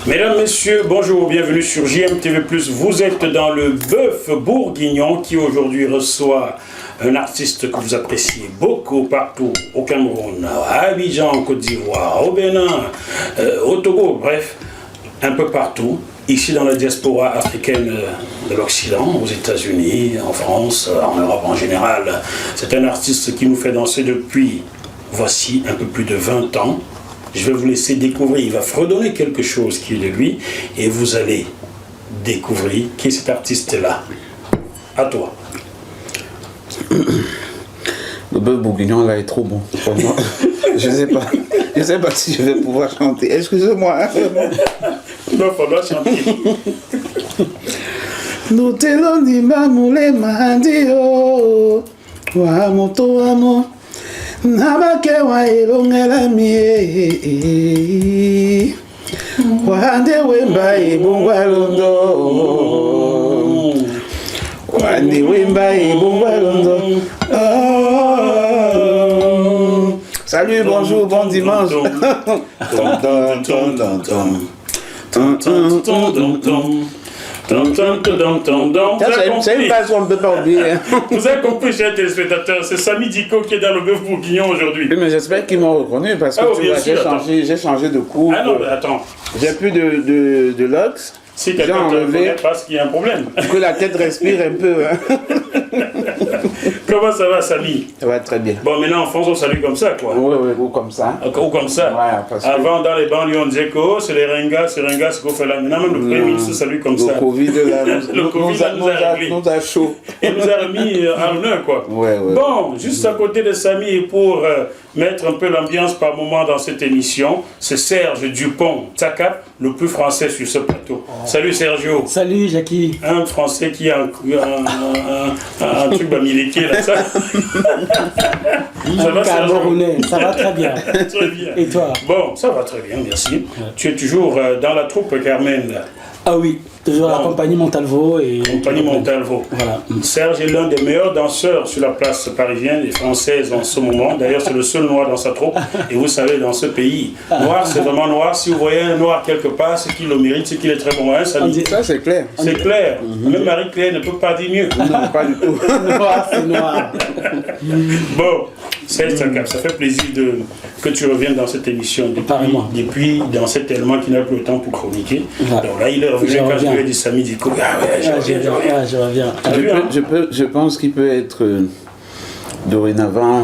Mesdames, Messieurs, bonjour, bienvenue sur JMTV+. Vous êtes dans le Bœuf Bourguignon qui aujourd'hui reçoit un artiste que vous appréciez beaucoup partout au Cameroun, à Abidjan, en Côte d'Ivoire, au Bénin, au Togo, bref, un peu partout. Ici dans la diaspora africaine de l'Occident, aux États-Unis, en France, en Europe en général. C'est un artiste qui nous fait danser depuis, voici, un peu plus de 20 ans. Je vais vous laisser découvrir, il va fredonner quelque chose qui est de lui, et vous allez découvrir qui est cet artiste-là. À toi. Le Bœuf Bourguignon là est trop bon pour moi. Je sais pas si je vais pouvoir chanter. Excusez-moi. Non, il faudra chanter. Nous te l'ondima moule mandio wa moto amo nabake wa elongela mie wande wemba ibungwa londo wande wemba ibungwa londo. Salut, bonjour, bon dimanche. C'est une page qu'on ne peut pas oublier. Vous avez compris, chers téléspectateurs, c'est Samy Diko qui est dans le Bœuf Bourguignon aujourd'hui. Oui, mais j'espère qu'ils m'ont reconnu parce que j'ai changé de coupe. Ah non, mais attends. J'ai plus de locks. Si quelqu'un ne reconnaît pas, parce qu'il y a un problème. Que la tête respire un peu. Hein. Comment ça va, Samy? Ça va très bien. Bon, maintenant en France, on salue comme ça, quoi. Oui, ou comme ça. Ou comme ça. Ouais, parce avant, dans les banlieues, on disait que oh, c'est les ringas, c'est ce qu'on fait là. Maintenant, même le Premier ministre salue comme ça. Le Covid, là, nous a chaud. Il nous a remis en l'honneur, quoi. Ouais. Bon, juste à côté de Samy, pour mettre un peu l'ambiance par moment dans cette émission, c'est Serge Dupont, Tsakap, le plus français sur ce plateau. Oh. Salut Sergio. Salut Jackie. Un français qui a un truc bamileke là, ça. Ça va Camerounais, ça va très bien. Très bien. Et toi? Bon, ça va très bien, merci. Ouais. Tu es toujours dans la troupe Carmen là. Ah oui, toujours à la compagnie Montalvo. Compagnie Montalvo. Voilà. Serge est l'un des meilleurs danseurs sur la place parisienne et française en ce moment. D'ailleurs, c'est le seul noir dans sa troupe. Et vous savez, dans ce pays, noir, c'est vraiment noir. Si vous voyez un noir quelque part, c'est qu'il le mérite, c'est qu'il est très bon. Hein, ça, c'est clair. C'est clair. Même Marie-Claire ne peut pas dire mieux. Non, pas du tout. Noir, c'est noir. Bon, Serge Tsakap, ça fait plaisir que tu reviennes dans cette émission depuis dans cet élément qui n'a plus le temps pour chroniquer. Voilà. Donc là, il est revenu quand je lui ai dit Samy Diko. Je reviens. Je pense qu'il peut être dorénavant,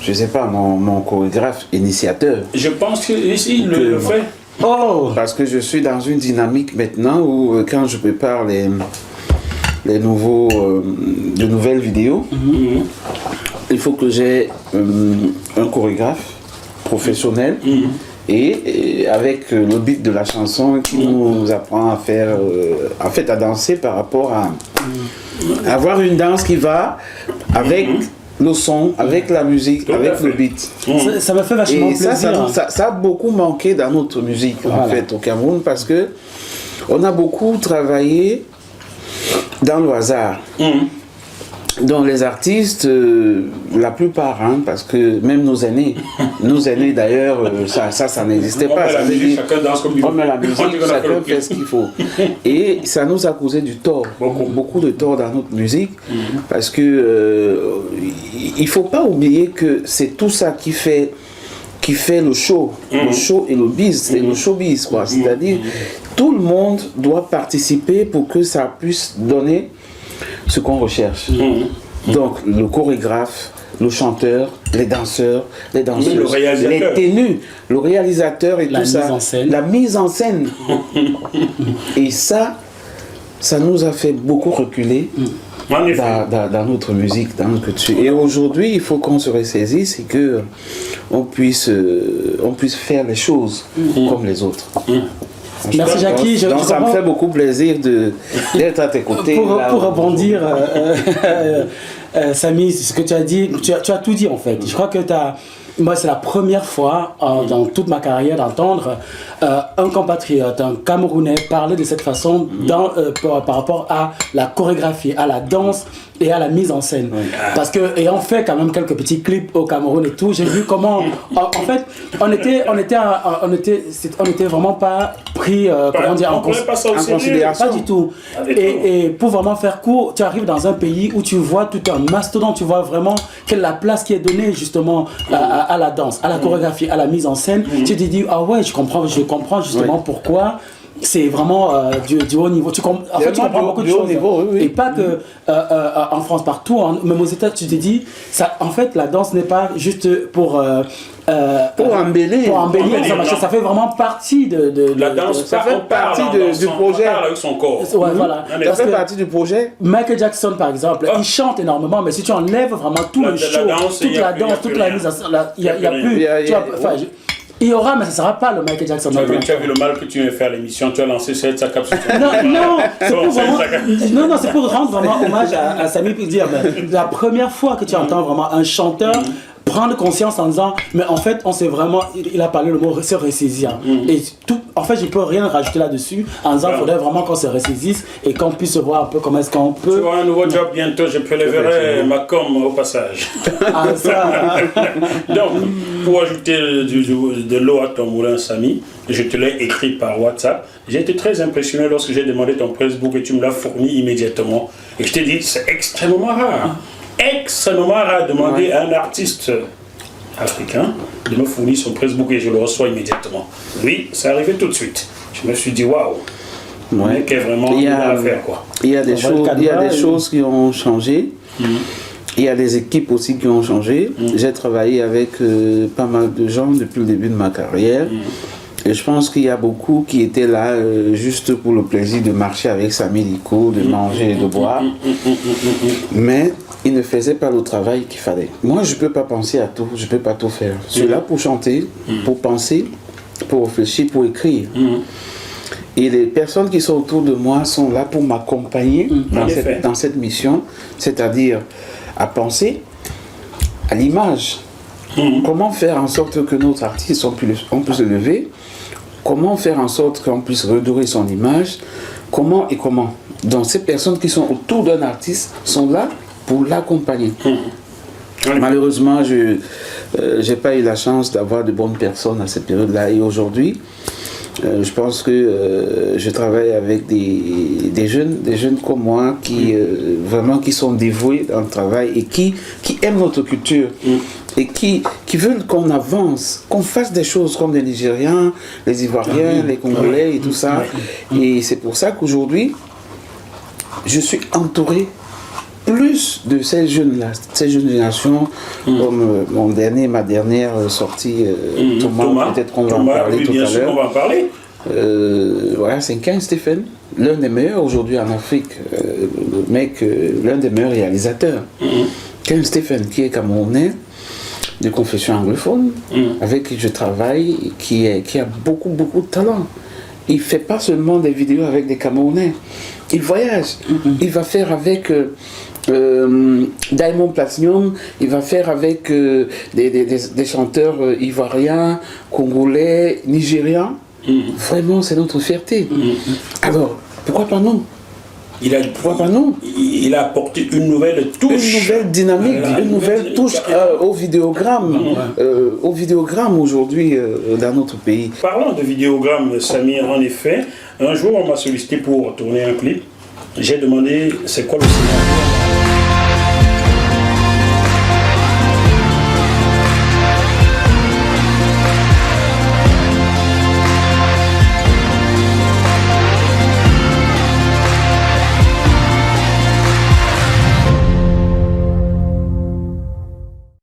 je sais pas, mon chorégraphe initiateur. Je pense qu'ici, il le fait. Oh. Parce que je suis dans une dynamique maintenant où quand je prépare de nouvelles vidéos, il faut que j'ai un chorégraphe professionnel et avec le beat de la chanson qui nous apprend à faire, en fait à danser par rapport à avoir une danse qui va avec le son, avec la musique, avec le beat. Ça me fait vachement plaisir. Ça a beaucoup manqué dans notre musique en fait au Cameroun parce que on a beaucoup travaillé dans le hasard. Donc les artistes, la plupart, parce que même nos aînés d'ailleurs, ça n'existait pas. Ça veut dire chacun danse comme il veut. On met la musique, chacun fait ce qu'il faut. Et ça nous a causé du tort, beaucoup de tort dans notre musique, parce que il faut pas oublier que c'est tout ça qui fait le show, le show et le biz, c'est le showbiz quoi. C'est-à-dire tout le monde doit participer pour que ça puisse donner ce qu'on recherche. Donc le chorégraphe, le chanteur, les danseurs, les danseuses, les tenues, le réalisateur et tout ça, la mise en scène. Et ça nous a fait beaucoup reculer dans notre musique, dans notre culture. Et aujourd'hui, il faut qu'on se ressaisisse et que on puisse faire les choses comme les autres. Merci Jackie. Donc ça me fait beaucoup plaisir d'être à tes côtés. Pour rebondir, Samy, ce que tu as dit, tu as tout dit en fait. Je crois que moi c'est la première fois dans toute ma carrière d'entendre un compatriote, un Camerounais parler de cette façon par rapport à la chorégraphie, à la danse et à la mise en scène. Parce que, ayant fait quand même quelques petits clips au Cameroun et tout, j'ai vu comment, en fait, on était vraiment pas pris, comment dire, en considération. Pas du tout. Et pour vraiment faire court, tu arrives dans un pays où tu vois tout un mastodonte, tu vois vraiment quelle est la place qui est donnée justement à la danse, à la chorégraphie, à la mise en scène. Tu te dis, ah ouais, je comprends justement pourquoi. C'est vraiment du haut niveau. Tu comprends beaucoup de choses. Niveau, oui. Et pas que en France, partout, même aux États, tu te dis, ça, en fait, la danse n'est pas juste pour embellir. Ça fait vraiment partie de la danse. Ça fait partie du projet. On parle avec son corps. Ouais, voilà. Ça fait partie du projet. Michael Jackson, par exemple, il chante énormément, mais si tu enlèves vraiment tout le show, toute la danse, toute la mise en scène, il n'y a plus. Il y aura, mais ce ne sera pas le Michael Jackson. Tu as vu le mal que tu viens faire à l'émission, tu as lancé cette capsule. Non, c'est pour rendre vraiment hommage à Samy et dire, la première fois que tu entends vraiment un chanteur prendre conscience en disant, mais en fait, on s'est vraiment, il a parlé le mot se ressaisir. Et tout, en fait, je ne peux rien rajouter là-dessus en disant, il faudrait vraiment qu'on se ressaisisse et qu'on puisse voir un peu comment est-ce qu'on peut. Tu vois un nouveau job bientôt, je préleverai ma com au passage. Ah, ça. Donc, pour ajouter de l'eau à ton moulin, Samy, je te l'ai écrit par WhatsApp. J'ai été très impressionné lorsque j'ai demandé ton Facebook et tu me l'as fourni immédiatement. Et je t'ai dit, c'est extrêmement rare. Extrêmement rare de demander à un artiste africain de me fournir son Facebook et je le reçois immédiatement. Oui, ça arrivait tout de suite. Je me suis dit, waouh, le mec est vraiment à faire, quoi. Il y a des choses qui ont changé. Il y a des équipes aussi qui ont changé. J'ai travaillé avec pas mal de gens depuis le début de ma carrière. Et je pense qu'il y a beaucoup qui étaient là juste pour le plaisir de marcher avec Samy Liko, de manger et de boire. Mais ils ne faisaient pas le travail qu'il fallait. Moi, je ne peux pas penser à tout, je ne peux pas tout faire. Je suis là pour chanter, pour penser, pour réfléchir, pour écrire. Et les personnes qui sont autour de moi sont là pour m'accompagner dans cette mission, c'est-à-dire à penser à l'image. Comment faire en sorte que notre artiste on puisse le lever? Comment faire en sorte qu'on puisse redorer son image? Comment? Donc ces personnes qui sont autour d'un artiste sont là pour l'accompagner. Malheureusement, je n'ai pas eu la chance d'avoir de bonnes personnes à cette période-là. Et aujourd'hui, je pense que je travaille avec des jeunes comme moi qui vraiment qui sont dévoués dans le travail et qui aiment notre culture et qui veulent qu'on avance, qu'on fasse des choses comme les Nigériens, les Ivoiriens, les Congolais et tout ça. Et c'est pour ça qu'aujourd'hui, je suis entouré plus de ces jeunes-là, ces jeunes générations, comme ma dernière sortie, Thomas, peut-être qu'on va en parler tout à l'heure. On va en parler. Voilà, c'est Ken Stephen, l'un des meilleurs aujourd'hui en Afrique, l'un des meilleurs réalisateurs. Ken Stephen, qui est camerounais, de confession anglophone, avec qui je travaille, qui a beaucoup de talent. Il ne fait pas seulement des vidéos avec des Camerounais, il voyage, il va faire avec Diamond Platinum, il va faire avec des chanteurs ivoiriens, congolais, nigérians. Vraiment, c'est notre fierté. Alors, pourquoi pas nous? Il a apporté une nouvelle touche. Une nouvelle dynamique, une nouvelle touche au vidéogramme. Au vidéogramme aujourd'hui dans notre pays. Parlons de vidéogramme, Samir, en effet, un jour on m'a sollicité pour tourner un clip. J'ai demandé c'est quoi le scénario.